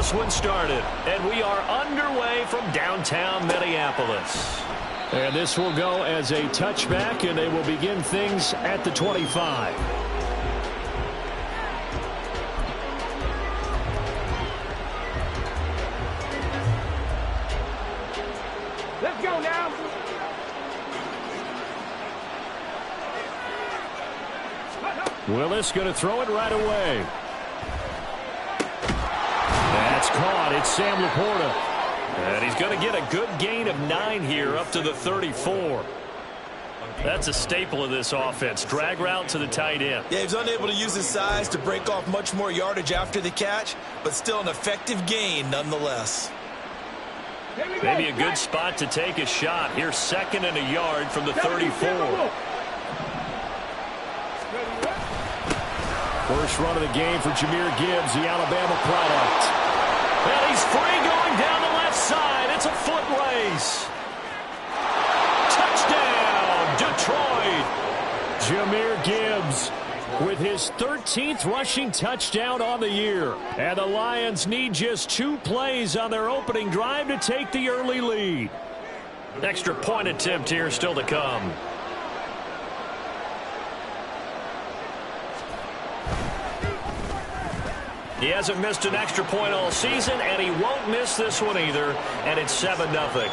this one started. And we are underway from downtown Minneapolis. And this will go as a touchback, and they will begin things at the 25. Let's go now. Willis going to throw it right away. That's caught. It's Sam Laporta. And he's going to get a good gain of 9 here up to the 34. That's a staple of this offense. Drag route to the tight end. Yeah, he was unable to use his size to break off much more yardage after the catch, but still an effective gain nonetheless. Maybe a good spot to take a shot. Here's 2nd and a yard from the 34. First run of the game for Jahmyr Gibbs, the Alabama product. And he's free going down the left side. It's a foot race. Touchdown, Detroit. Jahmyr Gibbs with his 13th rushing touchdown on the year. And the Lions need just 2 plays on their opening drive to take the early lead. Extra point attempt here still to come. He hasn't missed an extra point all season, and he won't miss this one either, and it's 7-0.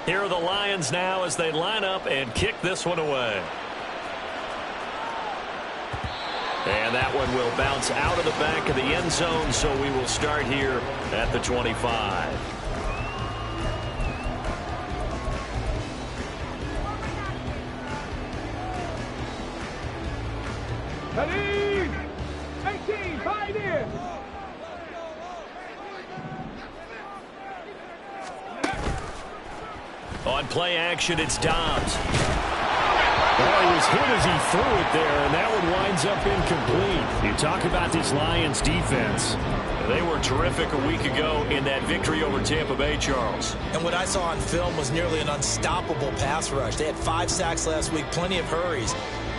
Here are the Lions now as they line up and kick this one away. And that one will bounce out of the back of the end zone, so we will start here at the 25. Khalid! 18, fight in! On play action, it's Dobbs. Well, he was hit as he threw it there, and that one winds up incomplete. You talk about this Lions defense. They were terrific a week ago in that victory over Tampa Bay, Charles. And what I saw on film was nearly an unstoppable pass rush. They had 5 sacks last week, plenty of hurries.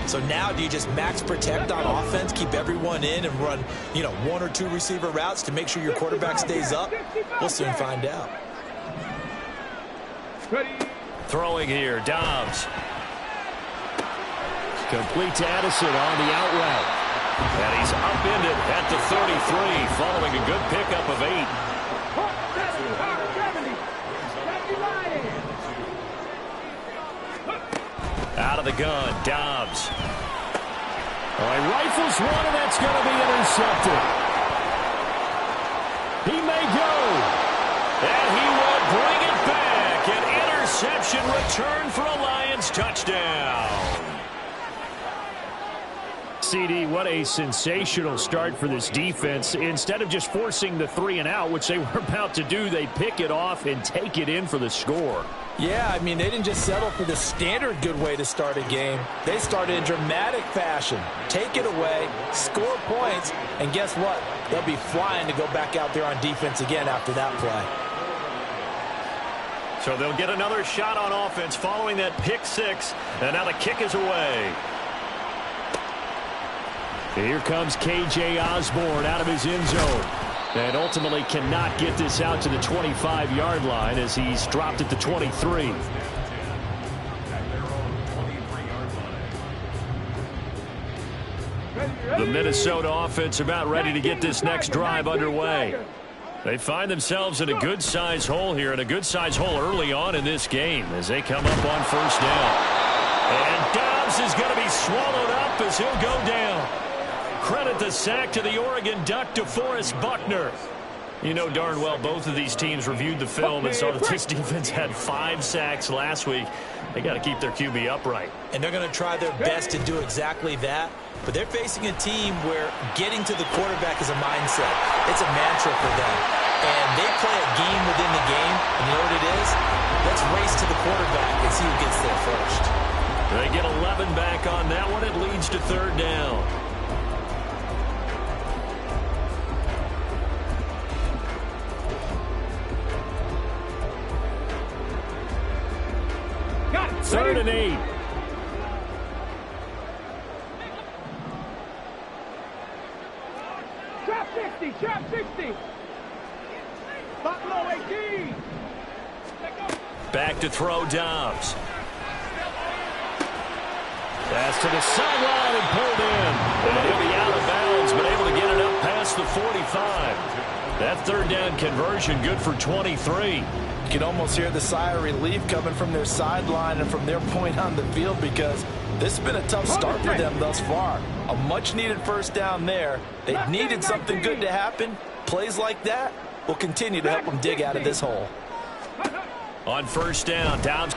So now do you just max protect on offense, keep everyone in, and run, 1 or 2 receiver routes to make sure your quarterback stays up? We'll soon find out. Throwing here, Dobbs. Complete to Addison on the out route. And he's upended at the 33 following a good pickup of 8. Out of the gun, Dobbs. He rifles one, and that's going to be intercepted. He may go. And he will bring it back. An interception return for a Lions touchdown. CD, what a sensational start for this defense. Instead of just forcing the 3 and out, which they were about to do, they pick it off and take it in for the score. Yeah, I mean, they didn't just settle for the standard good way to start a game. They started in dramatic fashion. Take it away, score points, and guess what? They'll be flying to go back out there on defense again after that play. So they'll get another shot on offense following that pick 6, and now the kick is away. Here comes K.J. Osborne out of his end zone. And ultimately cannot get this out to the 25-yard line as he's dropped at the 23. The Minnesota offense about ready to get this next drive underway. They find themselves in a good-sized hole here, and a good-sized hole early on in this game as they come up on first down. And Dobbs is going to be swallowed up as he'll go down. Credit the sack to the Oregon Duck, DeForest Buckner. You know darn well both of these teams reviewed the film and saw that this defense had 5 sacks last week. They got to keep their QB upright. And they're going to try their best to do exactly that. But they're facing a team where getting to the quarterback is a mindset. It's a mantra for them. And they play a game within the game. And you know what it is? Let's race to the quarterback and see who gets there first. They get 11 back on that one. It leads to 3rd down. and 8. Trap 60, trap 60. Buffalo 18. Back to throw, Dobbs. Pass to the sideline and pulled in. And he'll be out of bounds, but able to get it up past the 45. That third down conversion good for 23. You can almost hear the sigh of relief coming from their sideline and from their point on the field, because this has been a tough start for them thus far. A much-needed first down there. They needed something good to happen. Plays like that will continue to help them dig out of this hole. On first down, Dobbs.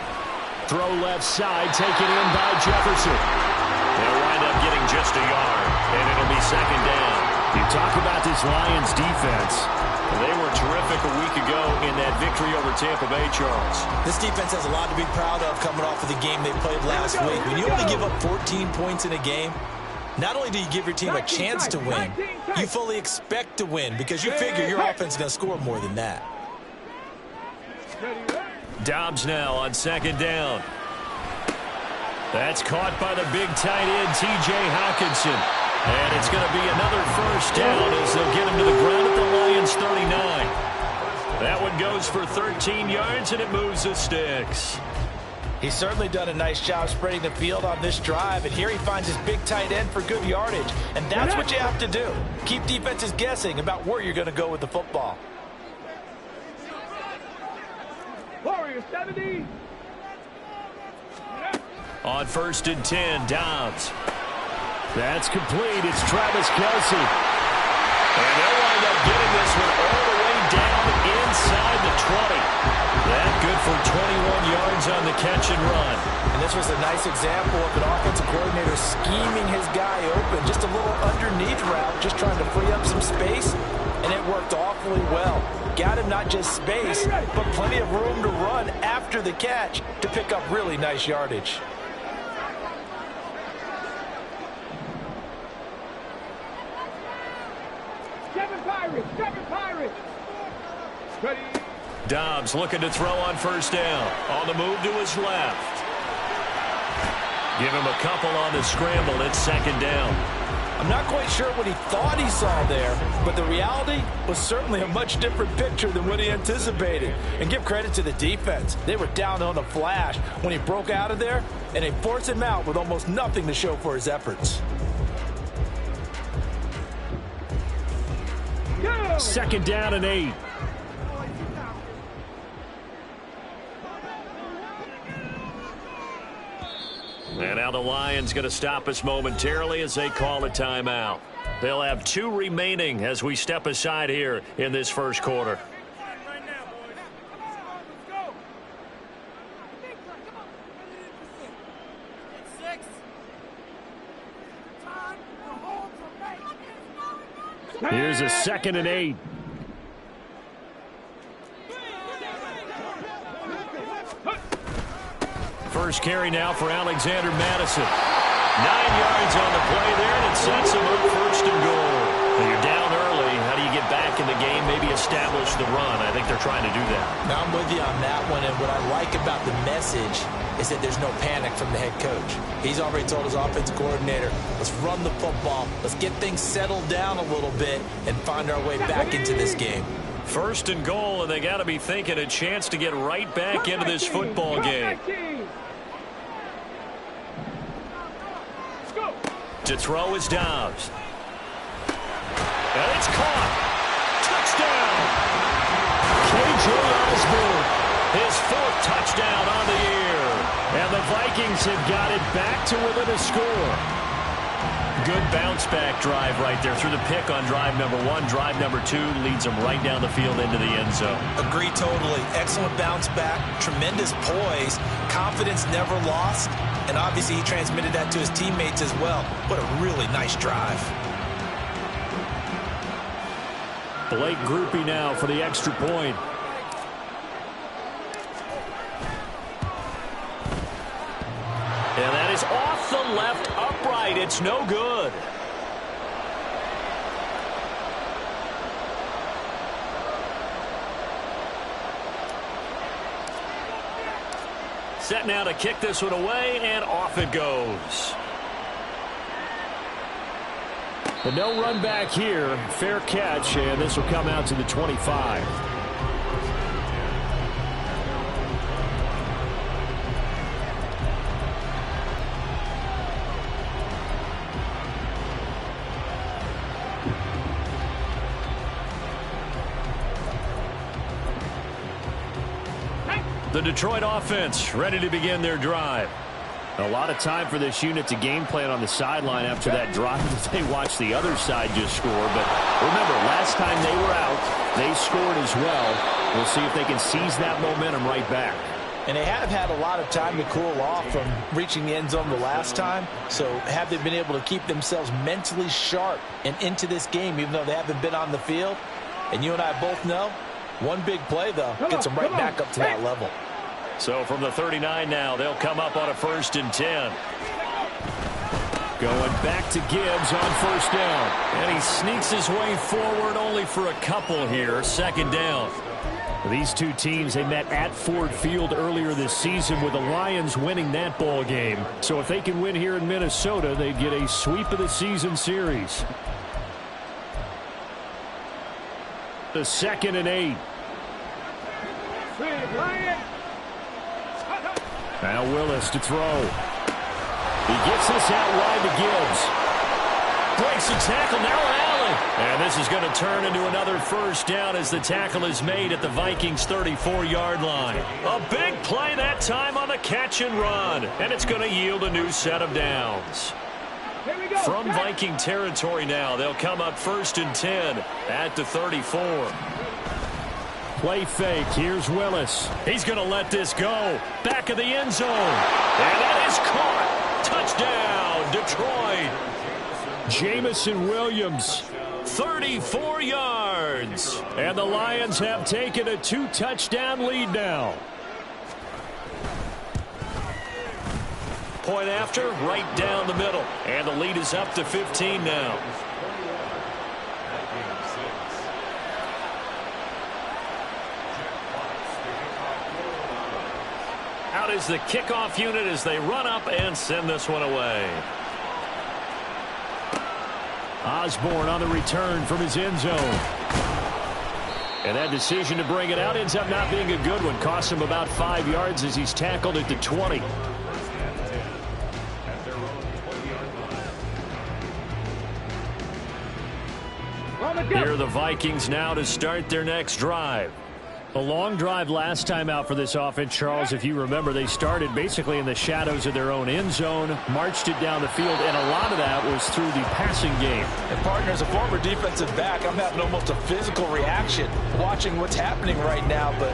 Throw left side, taken in by Jefferson. They'll wind up getting just a yard, and it'll be second down. You talk about this Lions defense. They were terrific a week ago in that victory over Tampa Bay, Charles. This defense has a lot to be proud of coming off of the game they played last week. When you only give up 14 points in a game, not only do you give your team a chance to win, you fully expect to win because you figure your offense is going to score more than that. Dobbs now on second down. That's caught by the big tight end, T.J. Hockenson. And it's going to be another first down as they'll get him to the ground at the Lions 39. That one goes for 13 yards, and it moves the sticks. He's certainly done a nice job spreading the field on this drive, and here he finds his big tight end for good yardage. And that's what you have to do. Keep defenses guessing about where you're going to go with the football. Warriors 70. On first and 10, Dobbs. That's complete. It's Travis Kelce. And they'll wind up getting this one all the way down inside the 20. That good for 21 yards on the catch and run. And this was a nice example of an offensive coordinator scheming his guy open. Just a little underneath route, just trying to free up some space. And it worked awfully well. Got him not just space, but plenty of room to run after the catch to pick up really nice yardage. Seven Pirates. Ready. Dobbs looking to throw on first down. On the move to his left. Give him a couple on the scramble. It's second down. I'm not quite sure what he thought he saw there, but the reality was certainly a much different picture than what he anticipated. And give credit to the defense. They were down on the flash when he broke out of there, and they forced him out with almost nothing to show for his efforts. Second down and 8. And now the Lions going to stop us momentarily as they call a timeout. They'll have 2 remaining as we step aside here in this first quarter. Here's a second and 8. First carry now for Alexander Madison. 9 yards on the play there, and it sets him up first and goal. When you're down early, how do you get back in the game, maybe establish the run? I think they're trying to do that. Now I'm with you on that one, and what I like about the message is that there's no panic from the head coach. He's already told his offensive coordinator, let's run the football, let's get things settled down a little bit and find our way back into this game. First and goal, and they got to be thinking a chance to get right back into this football game. To throw is Dobbs. And it's caught. Touchdown. K.J. Osborne. His 4th touchdown on the year. And the Vikings have got it back to within a score. Good bounce back drive right there through the pick on drive number 1. Drive number 2 leads them right down the field into the end zone. Agree totally. Excellent bounce back. Tremendous poise. Confidence never lost. And obviously he transmitted that to his teammates as well. What a really nice drive. Blake Grupe now for the extra point. And that is off the left upright. It's no good. set now to kick this one away, and off it goes. But no run back here. Fair catch, and this will come out to the 25. The Detroit offense ready to begin their drive. A lot of time for this unit to game plan on the sideline after that drive that they watched the other side just score. But remember, last time they were out, they scored as well. We'll see if they can seize that momentum right back. And they have had a lot of time to cool off from reaching the end zone the last time. So have they been able to keep themselves mentally sharp and into this game, even though they haven't been on the field? And you and I both know, one big play, though, gets them right back up to that level. So from the 39 now, they'll come up on a 1st and 10. Going back to Gibbs on 1st down. And he sneaks his way forward only for a couple here. 2nd down. These two teams, they met at Ford Field earlier this season with the Lions winning that ball game. So if they can win here in Minnesota, they'd get a sweep of the season series. The 2nd and 8. Now Willis to throw. He gets this out wide to Gibbs. Breaks the tackle, now Allen. And this is going to turn into another 1st down as the tackle is made at the Vikings 34-yard line. A big play that time on the catch and run. And it's going to yield a new set of downs. From Viking territory now, they'll come up 1st and 10 at the 34. Play fake. Here's Willis. He's going to let this go. Back of the end zone. And that is caught. Touchdown, Detroit. Jamison Williams. 34 yards. And the Lions have taken a 2-touchdown lead now. Point after, right down the middle. And the lead is up to 15 now. Out is the kickoff unit as they run up and send this one away. Osborne on the return from his end zone. And that decision to bring it out ends up not being a good one. Costs him about 5 yards as he's tackled at the 20. Here are the Vikings now to start their next drive. A long drive last time out for this offense, Charles. If you remember, they started basically in the shadows of their own end zone, marched it down the field, and a lot of that was through the passing game. And partner, as a former defensive back, I'm having almost a physical reaction watching what's happening right now. But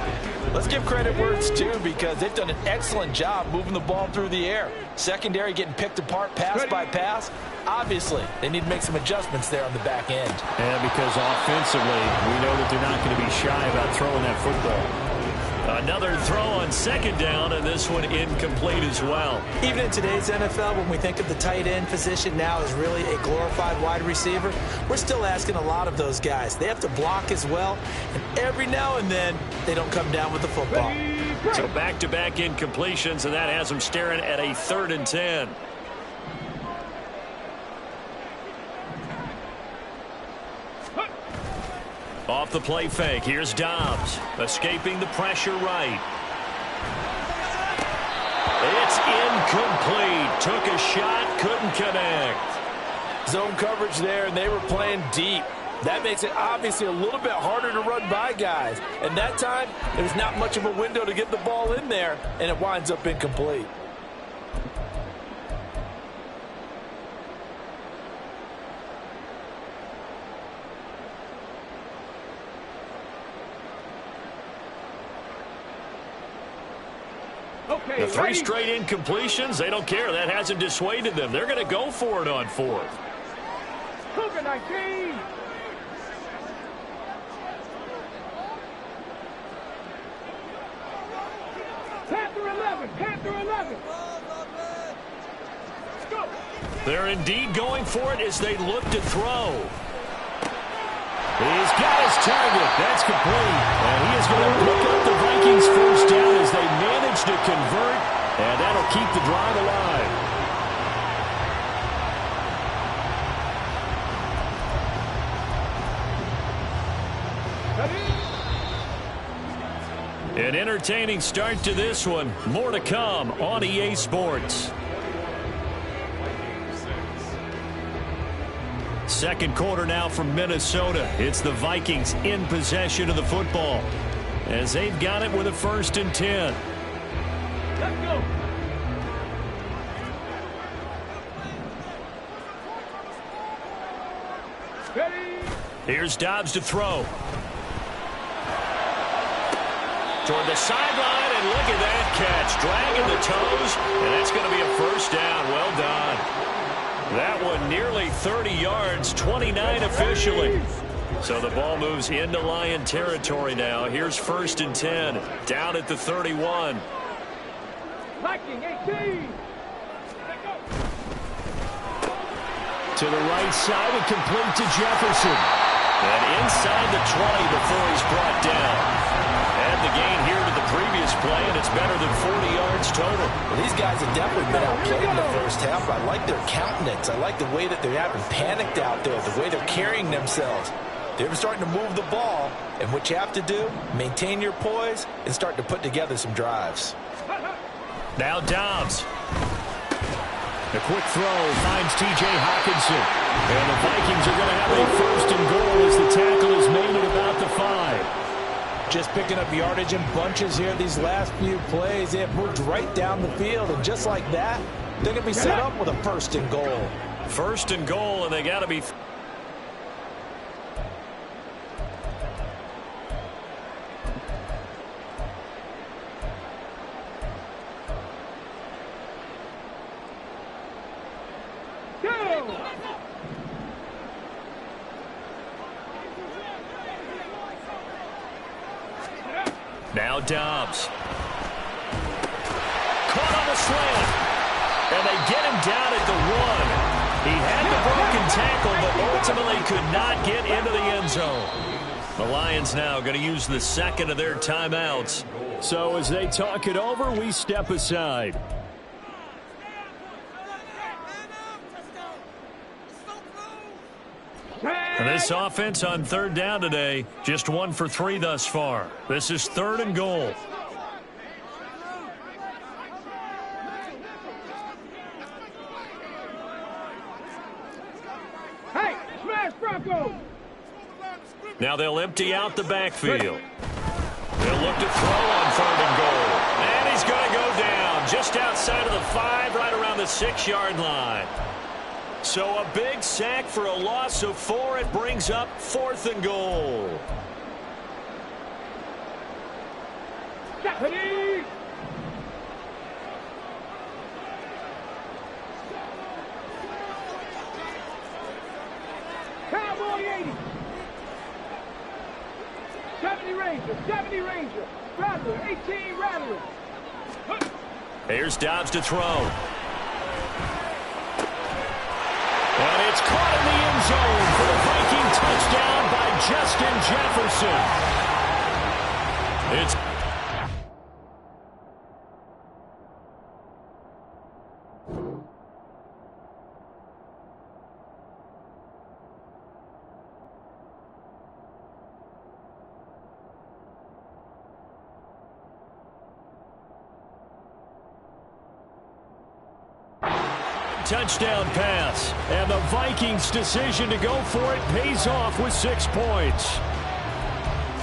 let's give credit where it's due, because they've done an excellent job moving the ball through the air. Secondary getting picked apart pass by pass. Obviously, they need to make some adjustments there on the back end. And because offensively, we know that they're not going to be shy about throwing that football. Another throw on 2nd down, and this one incomplete as well. Even in today's NFL, when we think of the tight end position now as really a glorified wide receiver, we're still asking a lot of those guys. They have to block as well, and every now and then, they don't come down with the football. So back-to-back incompletions, and that has them staring at a 3rd and 10. Off the play fake, here's Dobbs, escaping the pressure right. It's incomplete. Took a shot, couldn't connect. Zone coverage there, and they were playing deep. That makes it obviously a little bit harder to run by guys. And that time, there's not much of a window to get the ball in there, and it winds up incomplete. The 3 straight incompletions, they don't care. That hasn't dissuaded them. They're going to go for it on 4th. Cougar 19. Panther 11. Panther 11. Go. They're indeed going for it as they look to throw. He's got his target. That's complete. And he is going to pick up the Vikings 1st down as they manage to convert And that'll keep the drive alive. An entertaining start to this one. More to come on EA Sports. Second quarter now from Minnesota. It's the Vikings in possession of the football as they've got it with a 1st and 10. Let's go. Ready. Here's Dobbs to throw. Toward the sideline, and look at that catch. Dragging the toes, and that's going to be a 1st down. Well done. That one nearly 30 yards, 29 officially. So the ball moves into Lion territory now. Here's 1st and 10, down at the 31. Viking 18. To the right side and complete to Jefferson. And inside the 20 before he's brought down. And the gain here to the previous play, and it's better than 40 yards total. Well, these guys have definitely been outplayed in the first half, but I like their countenance. I like the way that they're having panicked out there, the way they're carrying themselves. They're starting to move the ball, and what you have to do, maintain your poise and start to put together some drives. Now Dobbs. A quick throw finds T.J. Hockenson. And the Vikings are going to have a 1st and goal as the tackle is made at about the 5. Just picking up yardage in bunches here these last few plays. They have moved right down the field, and just like that, they're going to be set up with a 1st and goal. 1st and goal, and they got to be... Now Dobbs. Caught on the slant. And they get him down at the 1. He had the broken tackle, but ultimately could not get into the end zone. The Lions now going to use the 2nd of their timeouts. So as they talk it over, we step aside. This offense on 3rd down today, just 1 for 3 thus far. This is 3rd and goal. Hey, smash Bronco. Now they'll empty out the backfield. They'll look to throw on 3rd and goal. And he's going to go down just outside of the 5, right around the 6-yard line. So a big sack for a loss of 4. It brings up 4th and goal. Ready. Cowboy 80. 70 Ranger, 70 Ranger. Rattler, 18 Rattler. Here's Dobbs to throw. And it's caught in the end zone for the Viking touchdown by Justin Jefferson. It's touchdown pass. And the Vikings' decision to go for it pays off with 6 points.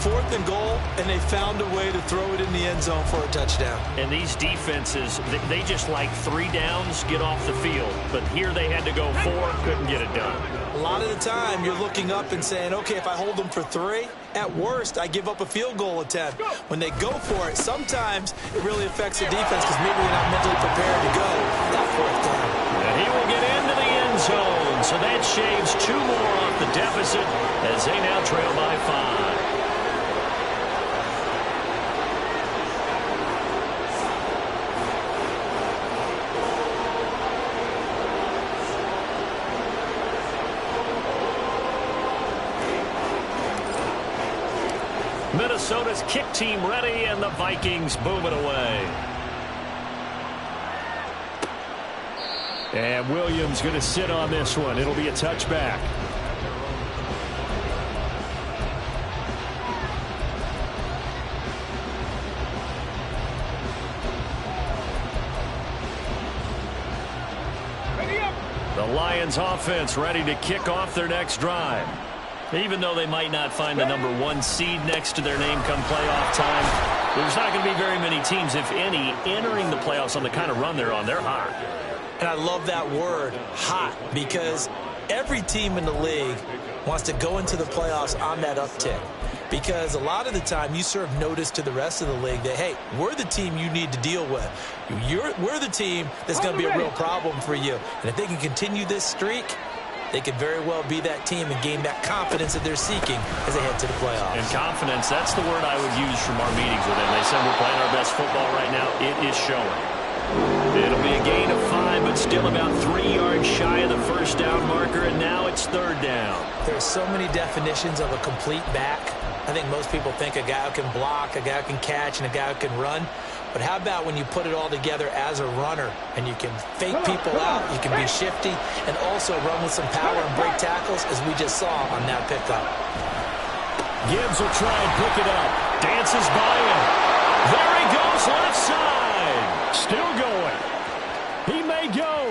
4th and goal, and they found a way to throw it in the end zone for a touchdown. And these defenses, they just like 3 downs, get off the field. But here they had to go 4, couldn't get it done. A lot of the time, you're looking up and saying, okay, if I hold them for 3, at worst, I give up a field goal attempt. When they go for it, sometimes it really affects the defense because maybe they're not mentally prepared to go that 4th down. And he will get into the end zone. So that shaves 2 more off the deficit as they now trail by 5. Minnesota's kick team ready, and the Vikings boom it away. And Williams going to sit on this one. It'll be a touchback. The Lions offense ready to kick off their next drive. Even though they might not find the number 1 seed next to their name come playoff time, there's not going to be very many teams, if any, entering the playoffs on the kind of run they're on. They're hot. And I love that word, hot, because every team in the league wants to go into the playoffs on that uptick. Because a lot of the time you serve notice to the rest of the league that, hey, we're the team you need to deal with. We're the team that's going to be a real problem for you. And if they can continue this streak, they could very well be that team and gain that confidence that they're seeking as they head to the playoffs. And confidence, that's the word I would use from our meetings with them. They said we're playing our best football right now. It is showing. It'll be a gain of 5, but still about 3 yards shy of the first down marker, and now it's 3rd down. There's so many definitions of a complete back. I think most people think a guy who can block, a guy who can catch, and a guy who can run. But how about when you put it all together as a runner and you can fake people out, you can be shifty, and also run with some power and break tackles, as we just saw on that pickup. Gibbs will try and pick it up. Dances by him. There he goes, left side. Still going. He may go.